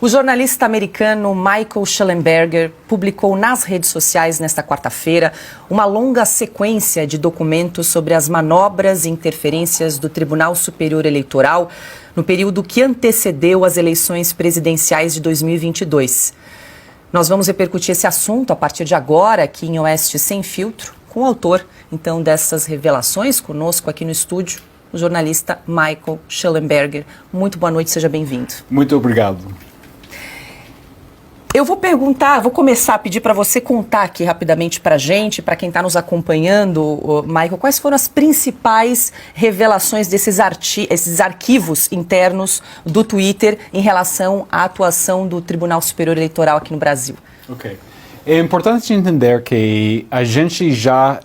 O jornalista americano Michael Shellenberger publicou nas redes sociais nesta quarta-feira uma longa sequência de documentos sobre as manobras e interferências do Tribunal Superior Eleitoral no período que antecedeu as eleições presidenciais de 2022. Nós vamos repercutir esse assunto a partir de agora aqui em Oeste Sem Filtro, com o autor, então, dessas revelações, conosco aqui no estúdio, o jornalista Michael Shellenberger. Muito boa noite, seja bem-vindo. Muito obrigado. Eu vou começar a pedir para você contar aqui rapidamente para a gente, para quem está nos acompanhando, Michael, quais foram as principais revelações desses esses arquivos internos do Twitter em relação à atuação do Tribunal Superior Eleitoral aqui no Brasil? Ok. É importante entender que a gente já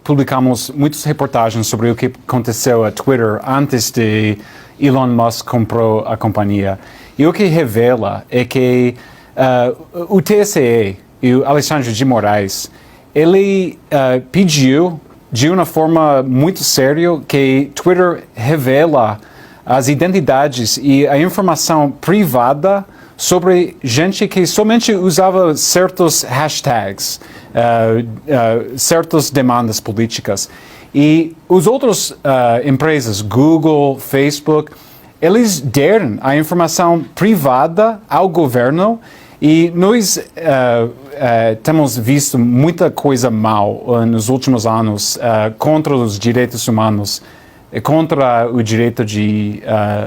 publicamos muitas reportagens sobre o que aconteceu a Twitter antes de Elon Musk comprou a companhia. E o que revela é que o TSE e o Alexandre de Moraes, ele pediu de uma forma muito séria que Twitter revela as identidades e a informação privada sobre gente que somente usava certos hashtags, certas demandas políticas. E os outros empresas, Google, Facebook, eles deram a informação privada ao governo e nós temos visto muita coisa mal nos últimos anos contra os direitos humanos, contra o direito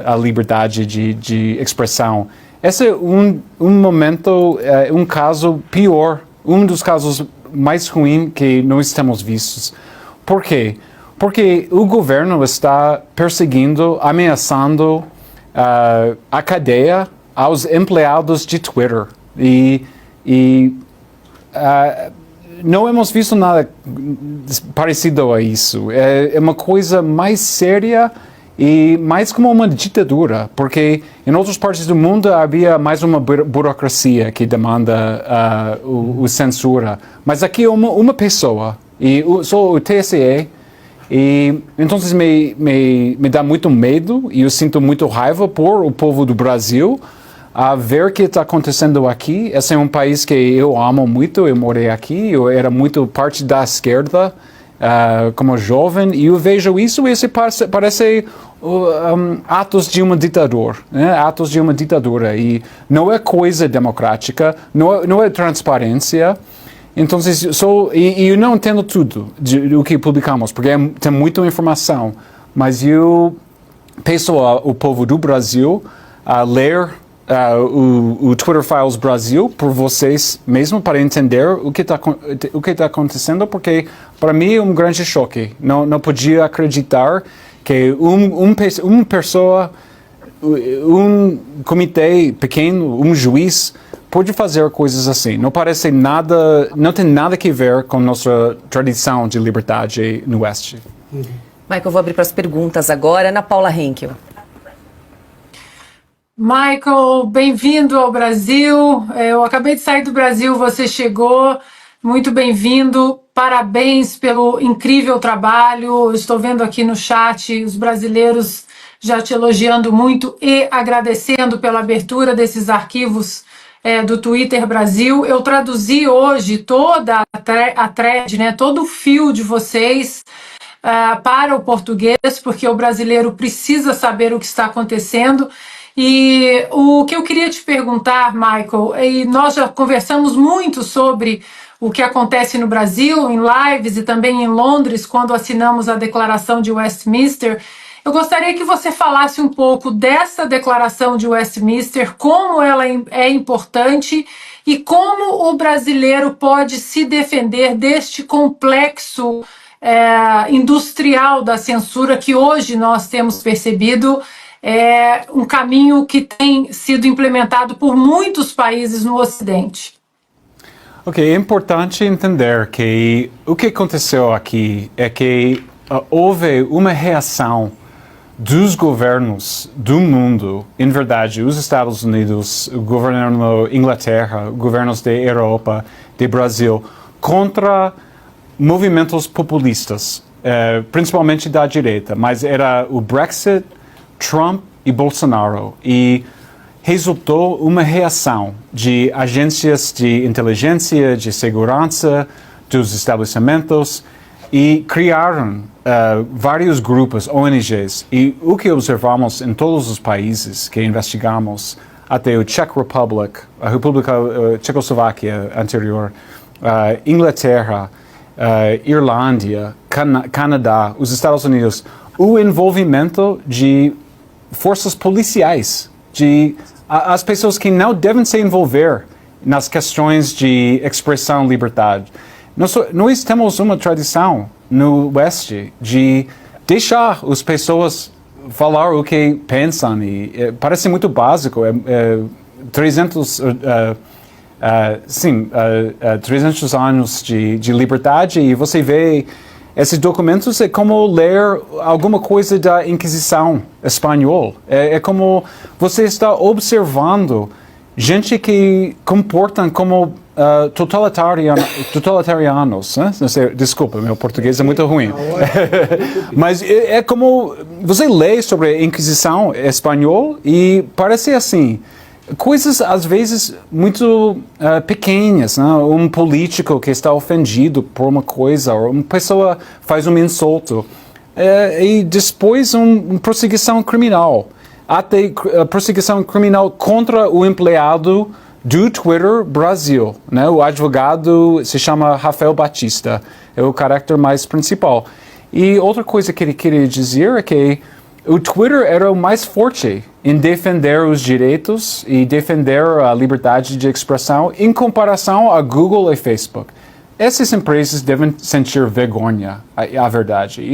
à liberdade de expressão. Esse é um momento, um caso pior, um dos casos mais ruins que nós temos vistos. Por quê? Porque o governo está perseguindo, ameaçando a cadeia aos empregados de Twitter. E não hemos visto nada parecido a isso. É uma coisa mais séria e mais como uma ditadura, porque em outras partes do mundo havia mais uma burocracia que demanda o censura. Mas aqui é uma pessoa, e só o TSE, e então me dá muito medo e eu sinto muito raiva por o povo do Brasil a ver o que está acontecendo aqui. Esse é um país que eu amo muito, eu morei aqui, eu era muito parte da esquerda como jovem, e eu vejo isso e isso parece atos de uma ditadura, né? Atos de uma ditadura, e não é coisa democrática, não é transparência. Então, eu não entendo tudo do que publicamos, porque tem muita informação, mas eu peço ao povo do Brasil a ler o Twitter Files Brasil por vocês mesmo, para entender o que está acontecendo, porque para mim é um grande choque. Não podia acreditar que uma pessoa, um comitê pequeno, um juiz, pode fazer coisas assim. Não parece nada, não tem nada a ver com nossa tradição de liberdade no Oeste. Michael, eu vou abrir para as perguntas agora. Ana Paula Henkel. Michael, bem-vindo ao Brasil. Eu acabei de sair do Brasil, você chegou. Muito bem-vindo. Parabéns pelo incrível trabalho. Estou vendo aqui no chat os brasileiros já te elogiando muito e agradecendo pela abertura desses arquivos do Twitter Brasil. Eu traduzi hoje toda a thread, né, todo o fio de vocês para o português, porque o brasileiro precisa saber o que está acontecendo. E o que eu queria te perguntar, Michael, e nós já conversamos muito sobre o que acontece no Brasil, em lives e também em Londres, quando assinamos a Declaração de Westminster. Eu gostaria que você falasse um pouco dessa Declaração de Westminster, como ela é importante e como o brasileiro pode se defender deste complexo industrial da censura que hoje nós temos percebido. É um caminho que tem sido implementado por muitos países no Ocidente. Ok, é importante entender que o que aconteceu aqui é que houve uma reação dos governos do mundo, em verdade, os Estados Unidos, o governo da Inglaterra, governos da Europa, do Brasil, contra movimentos populistas, principalmente da direita, mas era o Brexit, Trump e Bolsonaro. E resultou uma reação de agências de inteligência, de segurança, dos estabelecimentos, e criaram vários grupos, ONGs. E o que observamos em todos os países que investigamos, até o Czech Republic, a República Tchecoslováquia anterior, Inglaterra, Irlândia, Canadá, os Estados Unidos, o envolvimento de forças policiais, de as pessoas que não devem se envolver nas questões de expressão e liberdade. Nós temos uma tradição no Oeste de deixar as pessoas falar o que pensam, e parece muito básico, 300 anos de liberdade, e você vê esses documentos, é como ler alguma coisa da Inquisição espanhola. É como você está observando gente que comportam como totalitarianos. Né? Não sei, desculpa, meu português é muito ruim. Mas é como você lê sobre a Inquisição espanhola e parece assim, coisas às vezes muito pequenas, né? Um político que está ofendido por uma coisa, ou uma pessoa faz um insulto, e depois uma perseguição criminal, até perseguição criminal contra o empregado do Twitter Brasil, né? O advogado se chama Rafael Batista, é o caráter mais principal. E outra coisa que ele queria dizer é que o Twitter era o mais forte em defender os direitos e defender a liberdade de expressão em comparação a Google e Facebook. Essas empresas devem sentir vergonha, a verdade.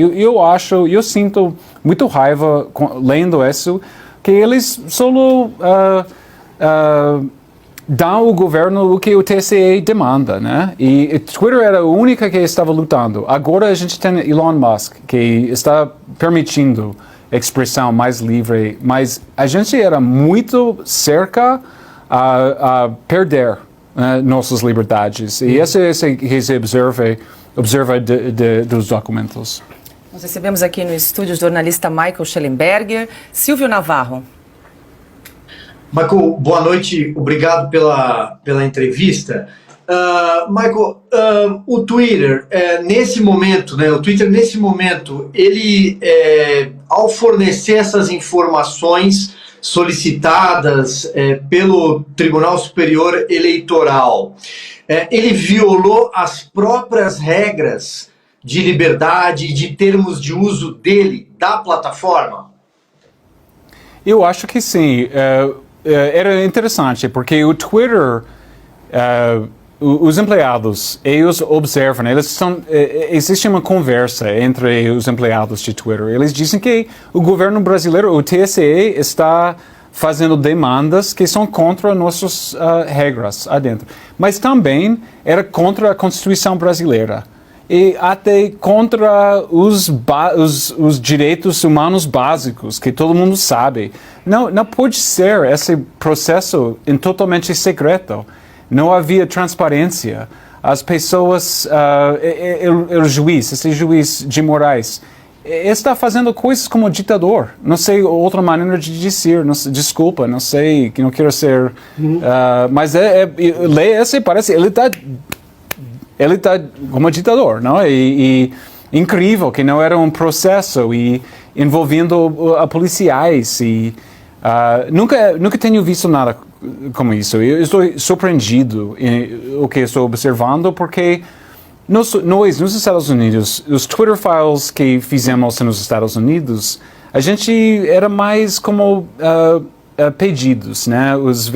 Eu sinto muito raiva lendo isso, que eles só dão ao governo o que o TSE demanda, né? E Twitter era a única que estava lutando. Agora a gente tem Elon Musk, que está permitindo expressão mais livre, mas a gente era muito cerca a perder nossas liberdades. E esse é o que se observa dos documentos. Nós recebemos aqui no estúdio o jornalista Michael Schellenberger. Silvio Navarro. Michael, boa noite, obrigado pela entrevista. Michael, o Twitter, nesse momento, ele, ao fornecer essas informações solicitadas pelo Tribunal Superior Eleitoral, ele violou as próprias regras de liberdade e de termos de uso da plataforma? Eu acho que sim. Era interessante, porque o Twitter, os empregados, eles observam, existe uma conversa entre os empregados de Twitter. Eles dizem que o governo brasileiro, o TSE, está fazendo demandas que são contra nossas regras adentro. Mas também era contra a Constituição brasileira. E até contra os direitos humanos básicos, que todo mundo sabe. Não pode ser esse processo totalmente secreto. Não havia transparência. As pessoas, esse juiz de Moraes, está fazendo coisas como ditador. Não sei outra maneira de dizer, desculpa, não sei, que não quero ser... mas lê esse, parece, ele está como ditador, não? E incrível que não era um processo e envolvendo policiais e nunca tenho visto nada como isso. Eu estou surpreendido em o que estou observando, porque nós nos Estados Unidos, os Twitter files que fizemos nos Estados Unidos, a gente era mais como pedidos, né? Os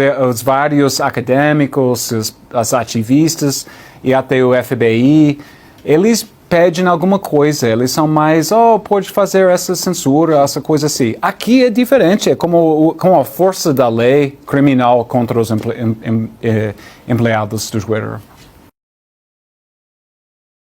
vários acadêmicos, os ativistas e até o FBI, eles pedem alguma coisa, eles são mais, pode fazer essa censura, essa coisa assim. Aqui é diferente, é como a força da lei criminal contra os empregados do Twitter.